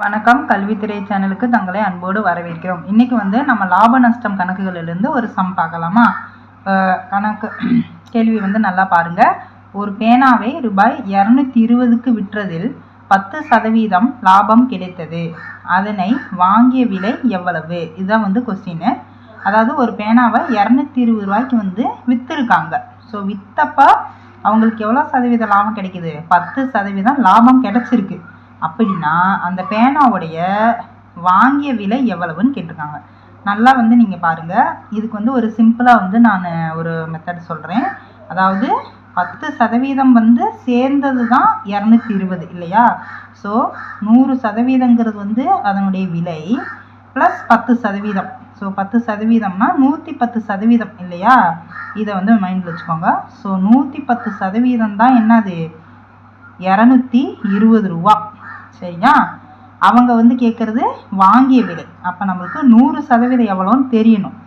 வணக்கம். கல்வித்துறை சேனலுக்கு தங்களை அன்போடு வரவேற்கிறோம். இன்னைக்கு நம்ம லாப நஷ்டம் கணக்குகளிலிருந்து ஒரு சம் பார்க்கலாமா? கணக்கு கேள்வி நல்லா பாருங்க. ஒரு பேனாவை ரூபாய் 220க்கு விற்றதில் 10% லாபம் கிடைத்தது. அதனை வாங்கிய விலை எவ்வளவு? இதுதான் கொஸ்டின். அதாவது ஒரு பேனாவை 220 ரூபாய்க்கு விற்றுருக்காங்க. ஸோ விற்றப்ப அவங்களுக்கு எவ்வளோ சதவீத லாபம் கிடைக்குது? 10% லாபம் கிடைச்சிருக்கு. அப்படின்னா அந்த பேனாவுடைய வாங்கிய விலை எவ்வளவுன்னு கேட்டிருக்காங்க. நல்லா நீங்கள் பாருங்கள். இதுக்கு ஒரு சிம்பிளாக நான் ஒரு மெத்தட் சொல்கிறேன். அதாவது 10% சேர்ந்தது தான் 220 இல்லையா? ஸோ 100%ங்கிறது அதனுடைய விலை ப்ளஸ் 10%. ஸோ 10%னா 110% இல்லையா? இதை மைண்டில் வச்சுக்கோங்க. ஸோ 110% தான் என்னது? 220 ரூபா. சரியா? அவங்க கேட்குறது வாங்கிய விலை. அப்போ நம்மளுக்கு 100% எவ்வளோன்னு தெரியணும்.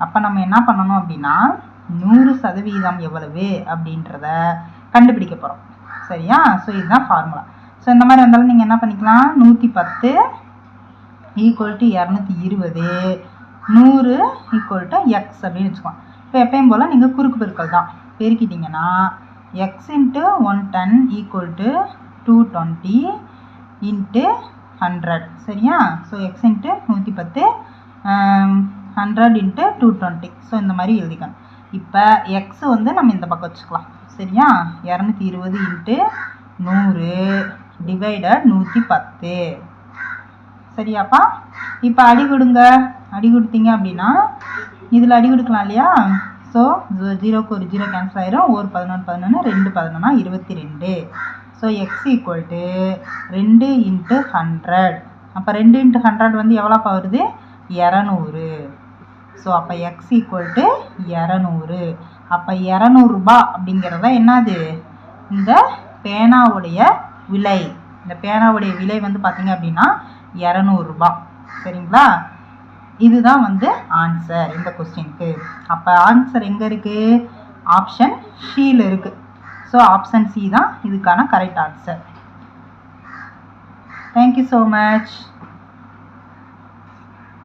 அப்போ நம்ம என்ன பண்ணணும் அப்படின்னா 100% எவ்வளவு அப்படின்றத கண்டுபிடிக்க போகிறோம். சரியா? ஸோ இதுதான் ஃபார்முலா. ஸோ இந்த மாதிரி இருந்தாலும் நீங்கள் என்ன பண்ணிக்கலாம், 110 = 220, 100 = x அப்படின்னு வச்சுக்கலாம். இப்போ எப்பயும் போல் நீங்கள் குறுக்கு பெருக்கல் தான். பெருக்கிட்டிங்கன்னா x × 110 = 220 × 100. சரியா? So x × 110 100 × 220. ஸோ இந்த மாதிரி எழுதிக்கணும். இப்போ எக்ஸ் நம்ம இந்த பக்கம் வச்சுக்கலாம். சரியா? 220 × 100 / 110. சரியாப்பா? இப்போ அடி கொடுங்க. அடி கொடுத்தீங்க அப்படின்னா இதில் அடி கொடுக்கலாம் இல்லையா? ஸோ 0க்கு ஒரு 0 கேன்சல் ஆயிரும். 1 11 11 2 11 22. So x = 2 × 100. அப்போ 2 × 100 எவ்வளோப்பா வருது? 200. ஸோ அப்போ x = 200. அப்போ 200 ரூபா அப்படிங்கிறத என்னது? இந்த பேனாவுடைய விலை. இந்த பேனாவுடைய விலை பார்த்தீங்க அப்படின்னா 200 ரூபா. சரிங்களா? இதுதான் ஆன்சர் இந்த கொஸ்டினுக்கு. அப்போ ஆன்சர் எங்கே இருக்குது? ஆப்ஷன் ஷீல இருக்குது. ஸோ ஆப்ஷன் சி தான் இதுக்கான correct answer. Thank you so much.